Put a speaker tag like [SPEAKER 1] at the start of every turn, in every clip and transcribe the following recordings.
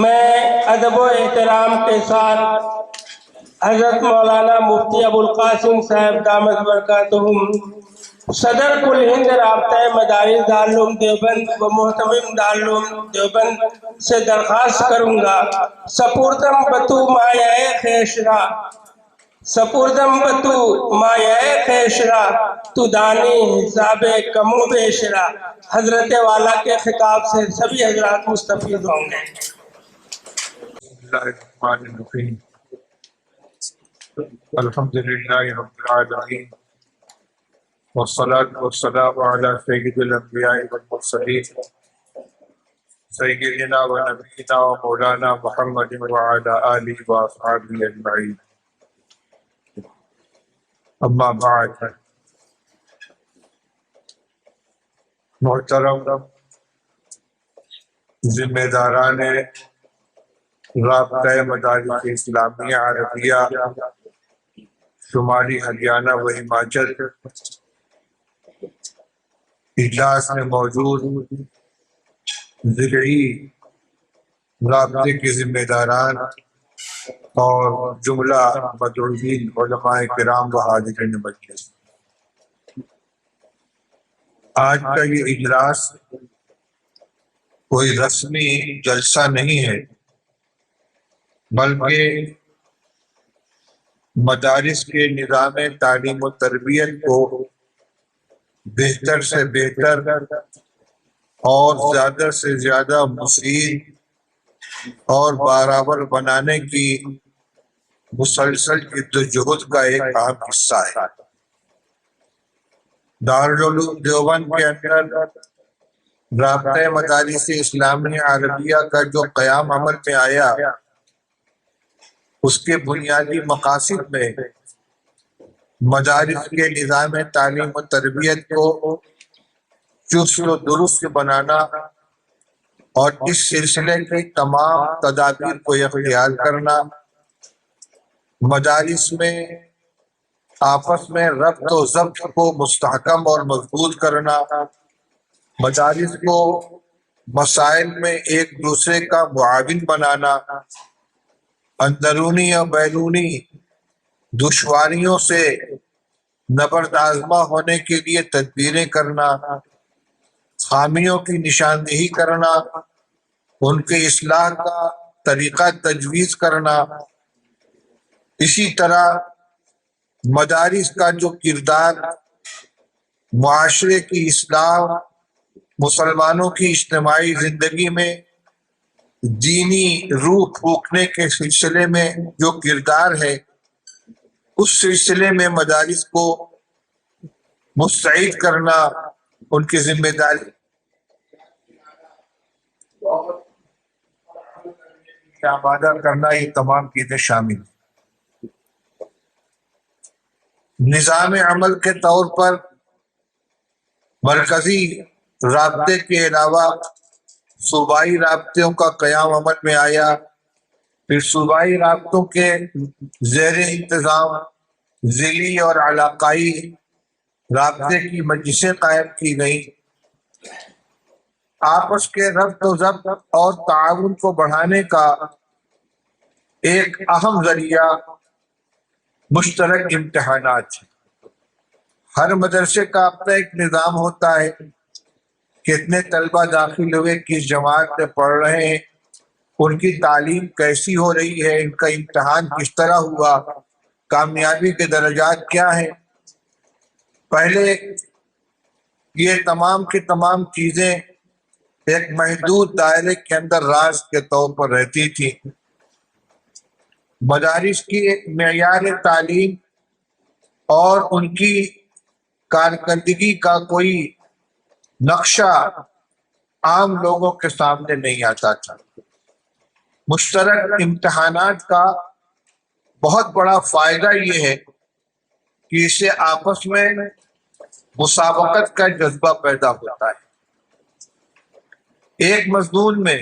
[SPEAKER 1] میں ادب و احترام کے ساتھ حضرت مولانا مفتی ابوالقاسم صاحب دامت برکاتہم صدر کل ہند رابطہ مدارس دارالعلوم دیوبند و محتمم دارالعلوم دیوبند سے درخواست کروں گا سپردم بتو مایہ خیشرا سپردم بتو مایہ خیشرا تو دانی حساب کمو بیشرا۔ حضرت والا کے خطاب سے سبھی حضرات مستفید ہوں گے۔
[SPEAKER 2] اللہ الرحمن الرحیم الحمدللہ رب العالمین والصلاة والسلام علی سید الانبیاء والمرسلین سیدنا و نبینا و مولانا محمد وعلی آلہ و اصحابہ اجمعین، اما بعد۔ محترم ذمہ داران رابطہ مدارس اسلامیہ عربیہ شمالی ہریانہ و ہماچل اجلاس میں موجود ضلعی رابطے کے ذمہ داران اور جملہ مدعوین علماء کرام و حاضرین مجلس، آج کا یہ اجلاس کوئی رسمی جلسہ نہیں ہے، بلکہ مدارس کے نظام تعلیم و تربیت کو بہتر سے بہتر اور زیادہ سے زیادہ مفید اور برابر بنانے کی مسلسل جدوجہد کا ایک اہم حصہ ہے۔ دارالعلوم دیوبند کے اندر رابطہ مدارس اسلامی عربیہ کا جو قیام عمل میں آیا، اس کے بنیادی مقاصد میں مدارس کے نظام تعلیم و تربیت کو چست و درست بنانا اور اس سلسلے کی تمام تدابیر کو اختیار کرنا، مدارس میں آپس میں ربط و ضبط کو مستحکم اور مضبوط کرنا، مدارس کو مسائل میں ایک دوسرے کا معاون بنانا، اندرونی اور بیرونی دشواریوں سے نبردآزما ہونے کے لیے تدبیریں کرنا، خامیوں کی نشاندہی کرنا، ان کی اصلاح کا طریقہ تجویز کرنا۔ اسی طرح مدارس کا جو کردار معاشرے کی اصلاح، مسلمانوں کی اجتماعی زندگی میں دینی روح پھونکنے کے سلسلے میں جو کردار ہے، اس سلسلے میں مدارس کو مستعد کرنا، ان کی ذمہ داری آمادہ کرنا، یہ تمام چیزیں شامل ہیں۔ نظام عمل کے طور پر مرکزی رابطے کے علاوہ صوبائی رابطوں کا قیام عمل میں آیا، پھر صوبائی رابطوں کے زیر انتظام ضلعی اور علاقائی رابطے کی مجلسیں قائم کی گئیں۔ آپس کے ربط و ضبط اور تعاون کو بڑھانے کا ایک اہم ذریعہ مشترک امتحانات ہیں۔ ہر مدرسے کا اپنا ایک نظام ہوتا ہے، کتنے طلبہ داخل ہوئے، کس جماعت میں پڑھ رہے ہیں، ان کی تعلیم کیسی ہو رہی ہے، ان کا امتحان کس طرح ہوا، کامیابی کے درجات کیا ہیں۔ پہلے یہ تمام کی تمام چیزیں ایک محدود دائرے کے اندر راز کے طور پر رہتی تھی۔ مدارس کی ایک معیار تعلیم اور ان کی کارکردگی کا کوئی نقشہ عام لوگوں کے سامنے نہیں آتا تھا۔ مشترک امتحانات کا بہت بڑا فائدہ یہ ہے کہ اس سے آپس میں مسابقت کا جذبہ پیدا ہوتا ہے۔ ایک مضمون میں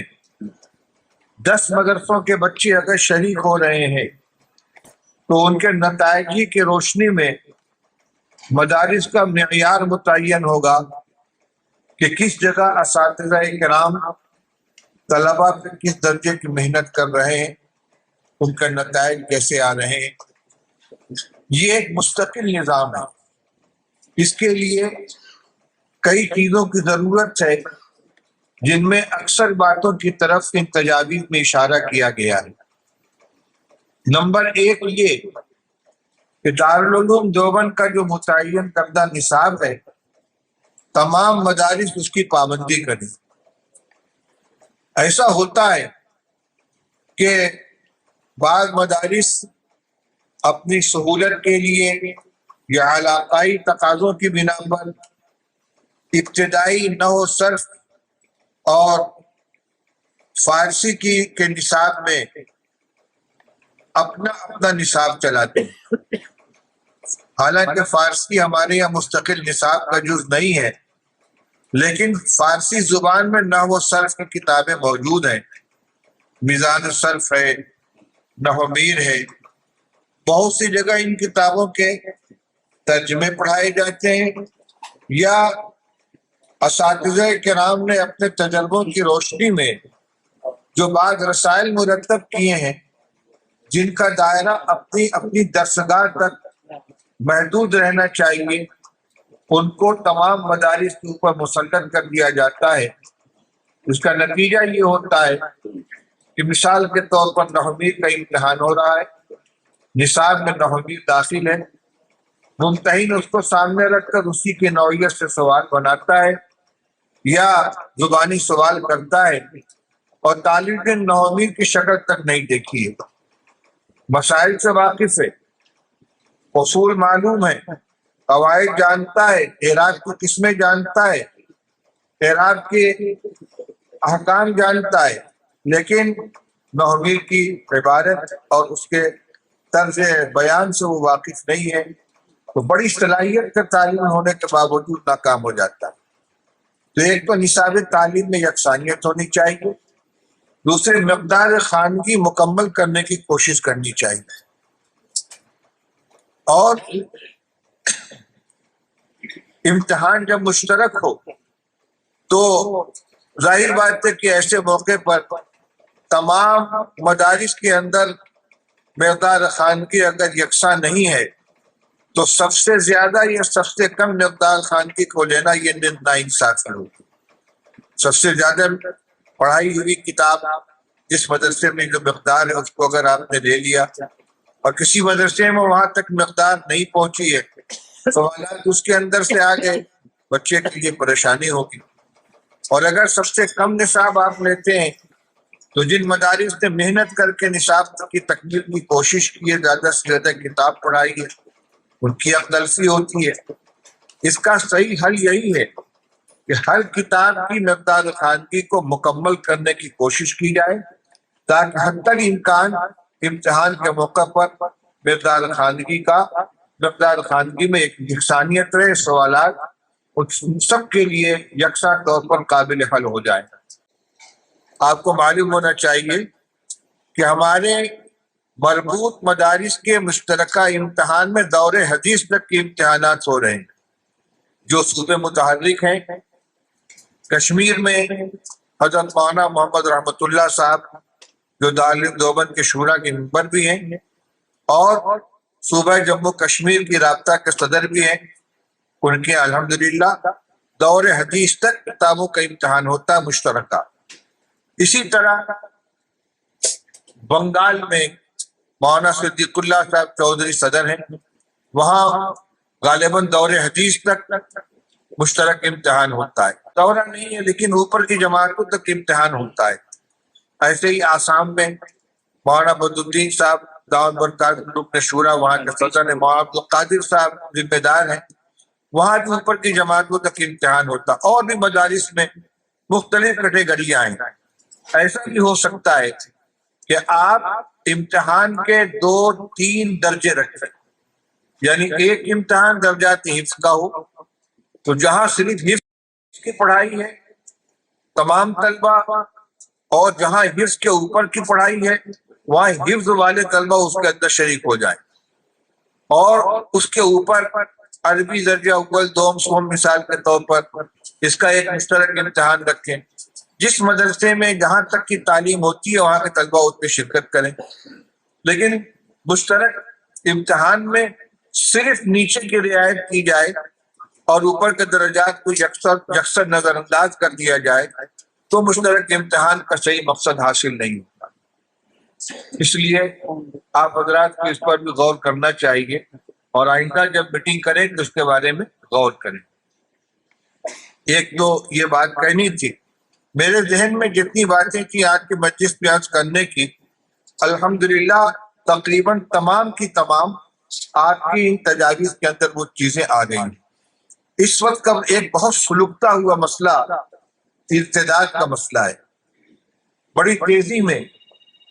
[SPEAKER 2] 10 مدرسوں کے بچے اگر شریک ہو رہے ہیں تو ان کے نتائج کی روشنی میں مدارس کا معیار متعین ہوگا کہ کس جگہ اساتذہ کرام طلبا پہ کس درجے کی محنت کر رہے ہیں، ان کا نتائج کیسے آ رہے ہیں۔ یہ ایک مستقل نظام ہے، اس کے لیے کئی چیزوں کی ضرورت ہے جن میں اکثر باتوں کی طرف ان تجاویز میں اشارہ کیا گیا ہے۔ نمبر ایک یہ کہ دارالعلوم دیوبند کا جو متعین کردہ نصاب ہے، تمام مدارس اس کی پابندی کریں۔ ایسا ہوتا ہے کہ بعض مدارس اپنی سہولت کے لیے یا علاقائی تقاضوں کی بنا پر ابتدائی نحو صرف اور فارسی کے نصاب میں اپنا نصاب چلاتے ہیں، حالانکہ فارسی ہمارے یہاں مستقل نصاب کا جز نہیں ہے، لیکن فارسی زبان میں نحو و صرف کی کتابیں موجود ہیں، میزان الصرف ہے، نحو میر ہے۔ بہت سی جگہ ان کتابوں کے ترجمے پڑھائے جاتے ہیں، یا اساتذہ کرام نے اپنے تجربوں کی روشنی میں جو بعض رسائل مرتب کیے ہیں، جن کا دائرہ اپنی درسگاہ تک محدود رہنا چاہیے، ان کو تمام مدارس کے اوپر مسلط کر دیا جاتا ہے۔ اس کا نتیجہ یہ ہوتا ہے کہ مثال کے طور پر نحویر کا امتحان ہو رہا ہے، نصاب میں نحویر داخل ہے، ممتحن اس کو سامنے رکھ کر اسی کی نوعیت سے سوال بناتا ہے یا زبانی سوال کرتا ہے، اور طالب علم نحویر کی شکل تک نہیں دیکھی ہے، مسائل سے واقف ہے، اصول معلوم ہے، قواعد جانتا ہے، اعراب کی قسمیں جانتا ہے، اعراب کے احکام جانتا ہے، لیکن نحویر کی عبارت اور اس کے طرز بیان سے وہ واقف نہیں ہے، تو بڑی صلاحیت کا تعلیم ہونے کے باوجود ناکام ہو جاتا ہے۔ تو ایک تو نصاب تعلیم میں یکسانیت ہونی چاہیے، دوسرے مقدار خواندگی مکمل کرنے کی کوشش کرنی چاہیے، اور امتحان جب مشترک ہو تو ظاہر بات ہے کہ ایسے موقع پر تمام مدارس کے اندر مقدار خواندگی اگر یکساں نہیں ہے تو سب سے زیادہ یا سب سے کم مقدار خواندگی کو لینا یہ ناانصافی ہوگی۔ سب سے زیادہ پڑھائی ہوئی کتاب جس مدرسے میں جو مقدار ہے اس کو اگر آپ نے لے لیا اور کسی مدرسے میں وہاں تک مقدار نہیں پہنچی ہے، سوالات اس کے اندر سے آ گئے، بچے کے لیے پریشانی ہوگی۔ اور اگر سب سے کم نصاب آپ لیتے ہیں تو جن مدارس نے محنت کر کے نصاب کی تکمیل کی کوشش کی ہے، زیادہ سے زیادہ کتاب پڑھائی ہے، ان کی افضلفی ہوتی ہے۔ اس کا صحیح حل یہی ہے کہ ہر کتاب کی مقدار خواندگی کو مکمل کرنے کی کوشش کی جائے، تاکہ حتی الامکان امتحان کے موقع پر مقدار خواندگی میں ایک یکسانیت رہے، سوالات ان سب کے لیے یکساں طور پر قابل حل ہو جائے۔ آپ کو معلوم ہونا چاہیے کہ ہمارے مربوط مدارس کے مشترکہ امتحان میں دور حدیث تک کے امتحانات ہو رہے ہیں۔ جو صوبے متحرک ہیں، کشمیر میں حضرت مولانا محمد رحمت اللہ صاحب جو دارالعلوم دیوبند کے شورا کے ممبر بھی ہیں، اور صوبہ جموں کشمیر کی رابطہ کے صدر بھی ہیں، ان کے الحمدللہ دور حدیث تک کتابوں کا امتحان ہوتا ہے مشترکہ۔ اسی طرح بنگال میں مولانا صدیق اللہ صاحب چودھری صدر ہیں، وہاں غالباً دور حدیث تک مشترک امتحان ہوتا ہے، دورہ نہیں ہے لیکن اوپر کی جماعتوں تک امتحان ہوتا ہے۔ ایسے ہی آسام میں مولانا بدالدین صاحب دعوت برکات رکن شورا وہاں کے صدر ہیں، مولانا عبدالقادر صاحب ذمہ دار ہیں، وہاں بھی اوپر کی جماعتوں تک امتحان ہوتا ہے۔ اور بھی مدارس میں مختلف کیٹیگریاں ہیں۔ ایسا بھی ہو سکتا ہے کہ آپ امتحان کے 2-3 درجے رکھیں، یعنی ایک امتحان درجات حفظ کا ہو، تو جہاں صرف حفظ کی پڑھائی ہے تمام طلبہ، اور جہاں حفظ کے اوپر کی پڑھائی ہے وہاں حفظ والے طلبہ اس کے اندر شریک ہو جائیں، اور اس کے اوپر عربی درجہ اول دوم سوم مثال کے طور پر اس کا ایک مشترک امتحان رکھیں۔ جس مدرسے میں جہاں تک کی تعلیم ہوتی ہے وہاں کے طلبہ اس میں شرکت کریں، لیکن مشترک امتحان میں صرف نیچے کی رعایت کی جائے اور اوپر کے درجات کو یکسر نظر انداز کر دیا جائے تو مشترک امتحان کا صحیح مقصد حاصل نہیں ہوتا۔ اس لیے آپ حضرات کو اس پر بھی غور کرنا چاہیے اور آئندہ جب میٹنگ کریں تو اس کے بارے میں غور کریں۔ ایک تو یہ بات کہنی تھی، میرے ذہن میں جتنی باتیں تھیں آج کے مجلس میں عرض کرنے کی، الحمدللہ تقریباً تمام کی تمام آپ کی تجاویز کے اندر وہ چیزیں آ گئی ہیں۔ اس وقت کا ایک بہت سلگتا ہوا مسئلہ ارتداد کا مسئلہ ہے۔ بڑی تیزی میں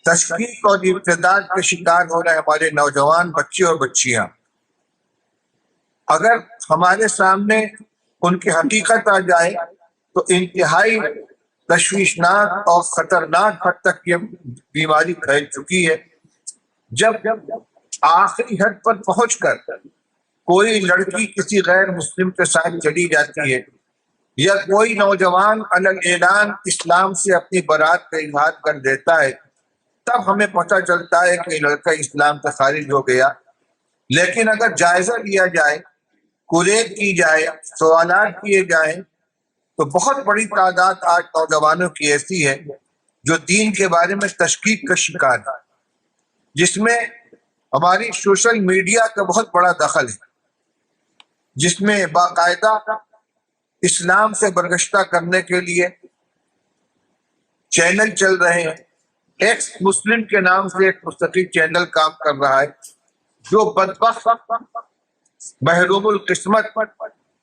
[SPEAKER 2] تشکیک اور ارتداد کے شکار ہو رہے ہمارے نوجوان بچے اور بچیاں۔ اگر ہمارے سامنے ان کی حقیقت آ جائے تو انتہائی تشویشناک اور خطرناک حد تک یہ بیماری پھیل چکی ہے۔ جب آخری حد پر پہنچ کر کوئی لڑکی کسی غیر مسلم کے ساتھ چلی جاتی ہے یا کوئی نوجوان علل اعلان اسلام سے اپنی برات کا اظہار کر دیتا ہے، تب ہمیں پتہ چلتا ہے کہ یہ لڑکا اسلام سے خارج ہو گیا۔ لیکن اگر جائزہ لیا جائے، کوریج کی جائے، سوالات کیے جائیں تو بہت بڑی تعداد آج نوجوانوں کی ایسی ہے جو دین کے بارے میں تشکیک کا شکار ہے، جس میں ہماری سوشل میڈیا کا بہت بڑا دخل ہے، جس میں باقاعدہ اسلام سے برگشتہ کرنے کے لیے چینل چل رہے ہیں۔ ایکس مسلم کے نام سے ایک مستقل چینل کام کر رہا ہے جو بدبخت محروم القسمت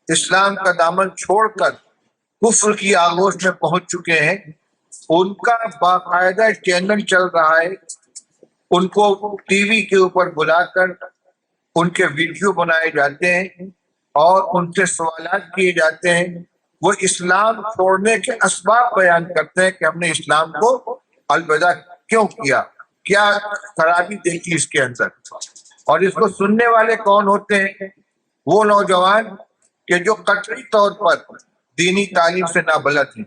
[SPEAKER 2] اسلام کا دامن چھوڑ کر کفر کی آغوش میں پہنچ چکے ہیں۔ ان کا باقاعدہ چینل چل رہا ہے، ان کو ٹی وی کے اوپر بلا کر ان کے ویڈیو بنائے جاتے ہیں اور ان سے سوالات کیے جاتے ہیں۔ وہ اسلام چھوڑنے کے اسباب بیان کرتے ہیں کہ ہم نے اسلام کو الوداع کیوں کیا، کیا خرابی دیکھی اس کے اندر۔ اور اس کو سننے والے کون ہوتے ہیں؟ وہ نوجوان کہ جو قطعی طور پر دینی تعلیم سے نابلد ہیں،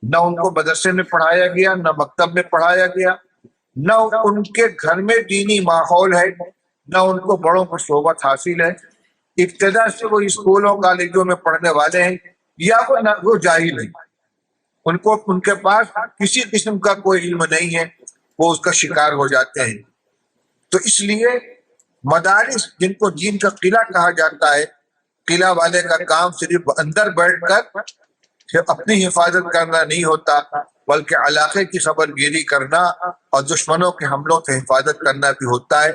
[SPEAKER 2] نہ ان کو مدرسے میں پڑھایا گیا، نہ مکتب میں پڑھایا گیا، نہ ان کے گھر میں دینی ماحول ہے، نہ ان کو بڑوں پر صحبت حاصل ہے۔ ابتدا سے وہ اسکولوں کالجوں میں پڑھنے والے ہیں یا وہ جاہل ہیں، ان کے پاس کسی قسم کا کوئی علم نہیں ہے، وہ اس کا شکار ہو جاتے ہیں۔ تو اس لیے مدارس جن کو دین کا قلعہ کہا جاتا ہے، قلعہ والے کا کام صرف اندر بیٹھ کر اپنی حفاظت کرنا نہیں ہوتا بلکہ علاقے کی خبر گیری کرنا اور دشمنوں کے حملوں سے حفاظت کرنا بھی ہوتا ہے۔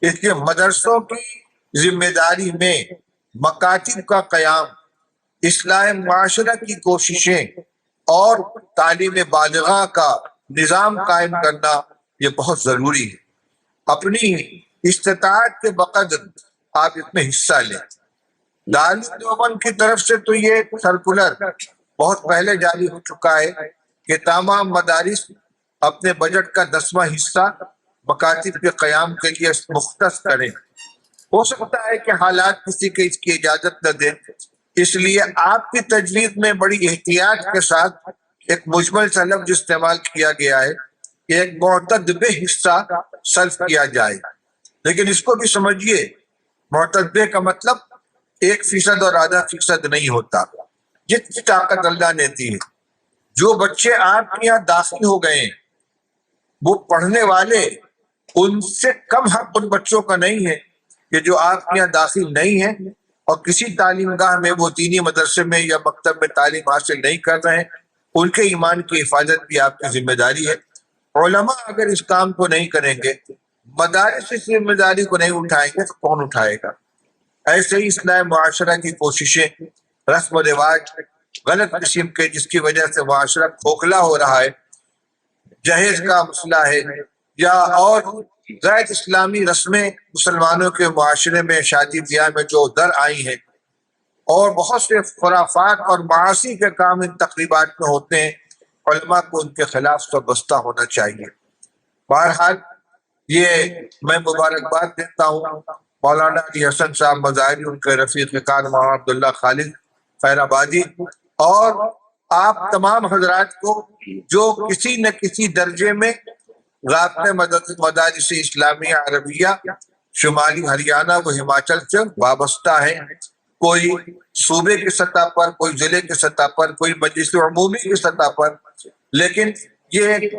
[SPEAKER 2] اس لیے مدرسوں کی ذمہ داری میں مکاتب کا قیام، اصلاح معاشرہ کی کوششیں اور تعلیم بالغاہ کا نظام قائم کرنا یہ بہت ضروری ہے۔ اپنی استطاعت کے بقدر آپ اس میں حصہ لیں۔ دارالعلوم دیوبند کی طرف سے تو یہ سرکولر بہت پہلے جاری ہو چکا ہے کہ تمام مدارس اپنے بجٹ کا 10واں حصہ مکاتب کے قیام کے لیے مختص کریں۔ ہو سکتا ہے کہ حالات کسی کے اس کی اجازت نہ دیں، اس لیے آپ کی تجویز میں بڑی احتیاط کے ساتھ ایک مجمل سا لفظ استعمال کیا گیا ہے کہ ایک معتدبہ حصہ صرف کیا جائے، لیکن اس کو بھی سمجھیے، معتدبہ کا مطلب 1% اور آدھا فیصد نہیں ہوتا، جتنی طاقت اللہ نے دی ہے۔ جو بچے آپ کے یہاں داخل ہو گئے ہیں وہ پڑھنے والے، ان سے کم حق ان بچوں کا نہیں ہے کہ جو آپ کے یہاں داخل نہیں ہیں اور کسی تعلیم گاہ میں وہ دینی مدرسے میں یا مکتب میں تعلیم حاصل نہیں کر رہے ہیں، ان کے ایمان کی حفاظت بھی آپ کی ذمہ داری ہے۔ علماء اگر اس کام کو نہیں کریں گے، مدارس اس ذمہ داری کو نہیں اٹھائیں گے تو کون اٹھائے گا؟ ایسے ہی اصلاح معاشرہ کی کوششیں، رسم و رواج غلط قسم کے جس کی وجہ سے معاشرہ کھوکھلا ہو رہا ہے، جہیز کا مسئلہ ہے یا اور غیر اسلامی رسمیں مسلمانوں کے معاشرے میں شادی بیاہ میں جو در آئی ہیں، اور بہت سے خرافات اور معاصی کے کام ان تقریبات میں ہوتے ہیں، علماء کو ان کے خلاف وابستہ ہونا چاہیے۔ بہرحال یہ میں مبارکباد دیتا ہوں مولانا علی حسن صاحب مظاہری، ان کے رفیق کار مولانا عبداللہ خالد خیر آبادی اور آپ تمام حضرات کو جو کسی نہ کسی درجے میں رابطہ مدارس اسلامیہ عربیہ شمالی ہریانہ و ہماچل سے وابستہ ہے، کوئی صوبے کی سطح پر، کوئی ضلع کی سطح پر، کوئی مجلس عمومی کی سطح پر، لیکن یہ ایک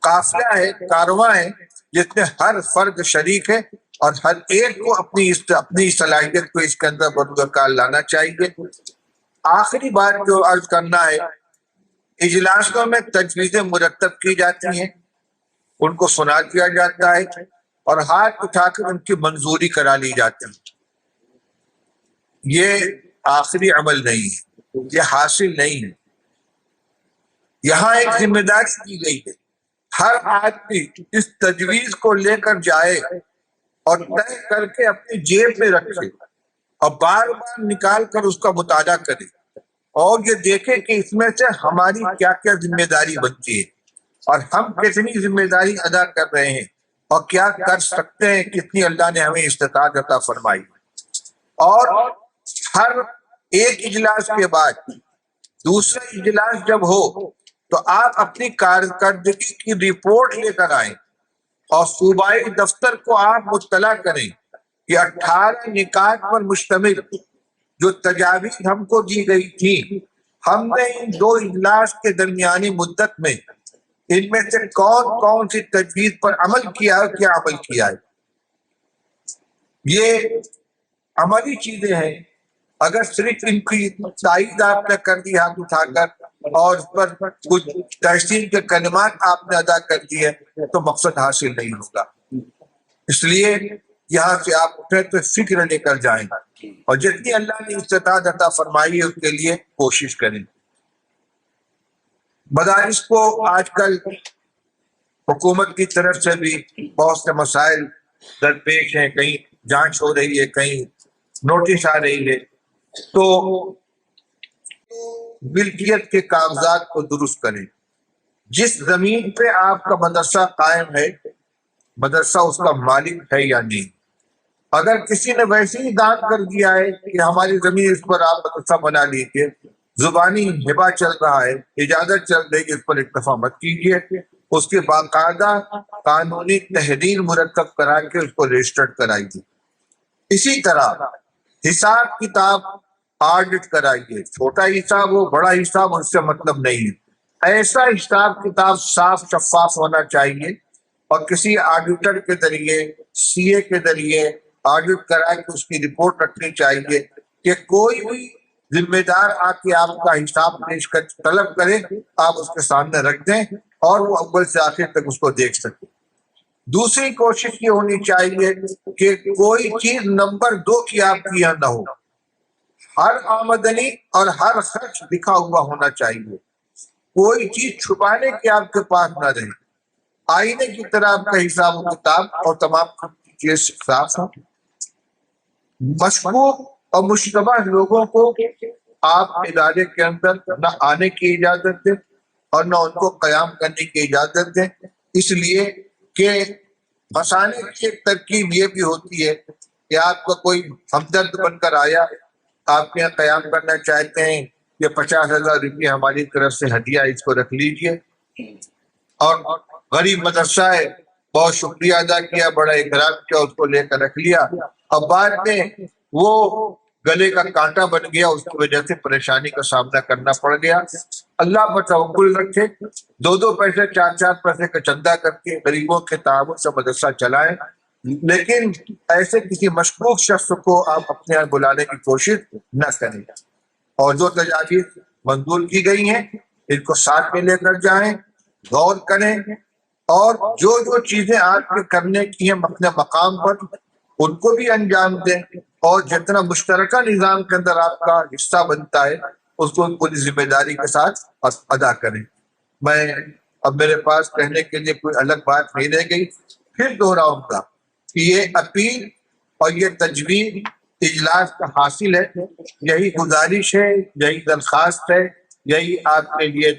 [SPEAKER 2] قافلہ ہے، کارواں ہے جس میں ہر فرد شریک ہے اور ہر ایک کو اپنی صلاحیت کو اس کے اندر برکار لانا چاہیے۔ آخری بات جو عرض کرنا ہے، اجلاسوں میں تجویزیں مرتب کی جاتی ہیں، ان کو سنا دیا جاتا ہے اور ہاتھ اٹھا کر ان کی منظوری کرا لی جاتی ہے۔ یہ آخری عمل نہیں ہے، یہ حاصل نہیں ہے۔ یہاں ایک ذمہ داری کی گئی ہے، ہر آدمی اس تجویز کو لے کر جائے اور طے کر کے اپنی جیب میں رکھے اور بار بار نکال کر اس کا مطالعہ کرے اور یہ دیکھے کہ اس میں سے ہماری کیا کیا ذمہ داری بنتی ہے اور ہم کتنی ذمہ داری ادا کر رہے ہیں اور کیا کر سکتے ہیں، کتنی اللہ نے ہمیں استطاعت عطا فرمائی۔ اور ہر ایک اجلاس کے بعد دوسرا اجلاس جب ہو تو آپ اپنی کارکردگی کی رپورٹ لے کر آئیں اور صوبائی دفتر کو آپ مطلع کریں کہ 18 نکات پر مشتمل جو تجاویز ہم کو دی گئی تھی، ہم نے ان دو اجلاس کے درمیانی مدت میں ان میں سے کون کون سی تجویز پر عمل کیا ہے، کیا عمل کیا ہے۔ یہ عملی چیزیں ہیں، اگر صرف ان کی تائید آپ نے کر دی ہاتھ اٹھا کر اور اس پر کچھ تحسین کے کلمات آپ نے ادا کر دیے تو مقصد حاصل نہیں ہوگا۔ اس لیے یہاں سے آپ اٹھے تو فکر لے کر جائیں اور جتنی اللہ نے استطاعت عطا فرمائی ہے اس کے لیے کوشش کریں۔ مدارس کو آج کل حکومت کی طرف سے بھی بہت سے مسائل درپیش ہیں، کہیں جانچ ہو رہی ہے، کہیں نوٹس آ رہی ہے، تو ملکیت کے کاغذات کو درست کریں۔ جس زمین پہ آپ کا مدرسہ قائم ہے، مدرسہ اس کا مالک ہے یا نہیں۔ اگر کسی نے ویسے ہی دان کر دیا ہے کہ ہماری زمین اس پر آپ مدرسہ بنا لیجیے، زبانی ہبہ چل رہا ہے، اجازت چل رہی ہے، اس پر اکتفا مت کیجیے، اس کی باقاعدہ قانونی تحریر مرتب کرا کے اس کو رجسٹرڈ کرائیے۔ اسی طرح حساب کتاب آڈٹ کرائیے، چھوٹا حساب ہو بڑا حساب اس سے مطلب نہیں ہے، ایسا حساب کتاب صاف شفاف ہونا چاہیے اور کسی آڈیٹر کے ذریعے، سی اے کے ذریعے آڈٹ کرا کے اس کی رپورٹ رکھنی چاہیے کہ کوئی بھی ذمہ دار آ کے آپ کا حساب پیش کر طلب کرے، آپ اس کے سامنے رکھ دیں اور وہ اول سے آخر تک اس کو دیکھ سکیں۔ دوسری کوشش یہ ہونی چاہیے کہ کوئی چیز نمبر 2 کی آپ کی یہاں نہ ہو، ہر آمدنی اور ہر خرچ لکھا ہوا ہونا چاہیے، کوئی چیز چھپانے کی آپ کے پاس نہ رہے، آئینے کی طرح آپ کا حساب و کتاب اور تمام چیز صاف ہو۔ مشکوک اور مشتبہ لوگوں کو آپ ادارے کے اندر نہ آنے کی اجازت دیں اور نہ ان کو قیام کرنے کی اجازت دیں، اس لیے کہ پھنسانے کی ایک ترکیب یہ بھی ہوتی ہے کہ آپ کا کوئی ہمدرد بن کر آیا، آپ کے یہاں قیام کرنا چاہتے ہیں، یہ 50,000 روپے ہماری طرف سے ہدیہ، اس کو رکھ لیجئے، اور غریب مدرسہ ہے، بہت شکریہ ادا کیا، بڑا اکرام کیا، اس کو لے کر رکھ لیا، اب بعد میں وہ گلے کا کانٹا بن گیا، اس کی وجہ سے پریشانی کا سامنا کرنا پڑ گیا۔ اللہ پر توکل رکھے، 2 پیسے 4 پیسے کا چندہ کر کے غریبوں کے تعاون سے مدرسہ چلائیں، لیکن ایسے کسی مشکوک شخص کو آپ اپنے یہاں بلانے کی کوشش نہ کریں، اور جو تجاویز منظور کی گئی ہیں ان کو ساتھ میں لے کر جائیں، غور کریں، اور جو چیزیں آپ کے کرنے کی ہیں اپنے مقام پر ان کو بھی انجام دیں، اور جتنا مشترکہ نظام کے اندر آپ کا حصہ بنتا ہے اس کو پوری ذمہ داری کے ساتھ ادا کریں۔ میں اب میرے پاس کہنے کے لیے کوئی الگ بات نہیں رہ گئی، پھر دہراؤں گا کہ یہ اپیل اور یہ تجویز اجلاس کا حاصل ہے، یہی گزارش ہے، یہی درخواست ہے، یہی آپ کے لیے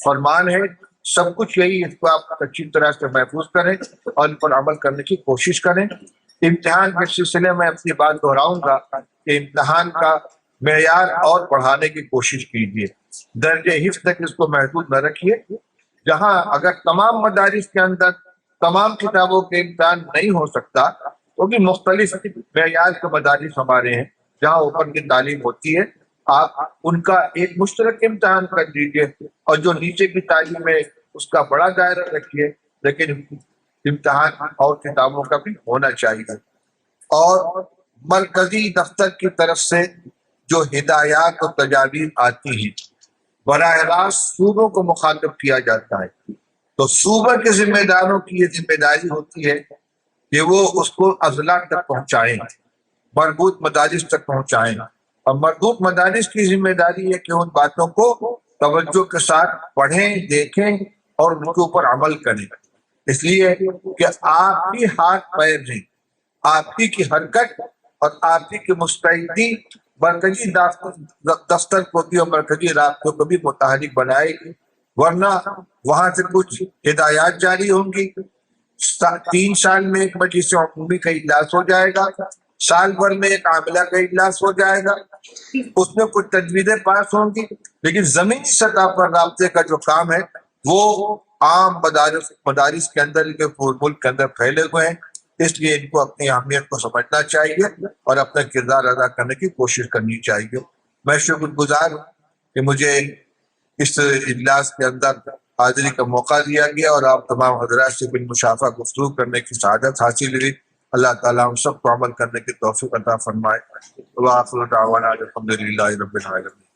[SPEAKER 2] فرمان ہے، سب کچھ یہی، اس کو آپ اچھی طرح سے محفوظ کریں اور ان پر عمل کرنے کی کوشش کریں۔ امتحان کے سلسلے میں اپنی بات دہراؤں گا کہ امتحان کا معیار اور بڑھانے کی کوشش کیجیے. درجہ حفظ تک اس کو محدود نہ رکھیے. جہاں اگر تمام مدارس کے اندر تمام کتابوں کے امتحان نہیں ہو سکتا تو بھی مختلف معیار کے مدارس ہمارے ہیں جہاں اوپر کی تعلیم ہوتی ہے. آپ ان کا ایک مشترک امتحان کر دیجیے اور جو نیچے کی تعلیم ہے اس کا بڑا دائرہ رکھیے، لیکن امتحان اور کتابوں کا بھی ہونا چاہیے. اور مرکزی دفتر کی طرف سے جو ہدایات اور تجاویز آتی ہیں براہ راست صوبوں کو مخاطب کیا جاتا ہے، تو صوبہ کے ذمہ داروں کی یہ ذمہ داری ہوتی ہے کہ وہ اس کو اضلاع تک پہنچائیں، مربوط مدارس تک پہنچائیں. اور مربوط مدارس کی ذمہ داری ہے کہ ان باتوں کو توجہ کے ساتھ پڑھیں، دیکھیں اور ان کے اوپر عمل کریں. اس لیے کہ آپ ہی ہاتھ پیر ہیں، آپ ہی کی حرکت اور آپ ہی کی مستعدی مرکزی دفتر کو بھی اور مرکزی رابطوں کو بھی متحرک بنائے گی. ورنہ وہاں سے کچھ ہدایات جاری ہوں گی، 3 سال میں ایک مجلس عمومی کا اجلاس ہو جائے گا، سال بھر میں ایک عاملہ کا اجلاس ہو جائے گا، اس میں کچھ تجویزیں پاس ہوں گی، لیکن زمینی سطح پر رابطے کا جو کام ہے وہ عام مدارس کے اندر ملک کے اندر پھیلے ہوئے ہیں. اس لیے ان کو اپنی اہمیت کو سمجھنا چاہیے اور اپنا کردار ادا کرنے کی کوشش کرنی چاہیے. میں شکر گزار ہوں کہ مجھے اس اجلاس کے اندر حاضری کا موقع دیا گیا اور آپ تمام حضرات سے بالمشافہ گفتگو کرنے کی سعادت حاصل ہوئی. اللہ تعالیٰ ہم سب کو عمل کرنے کی توفیق عطا فرمائے. وآخر دعوانا الحمدللہ رب العالمین.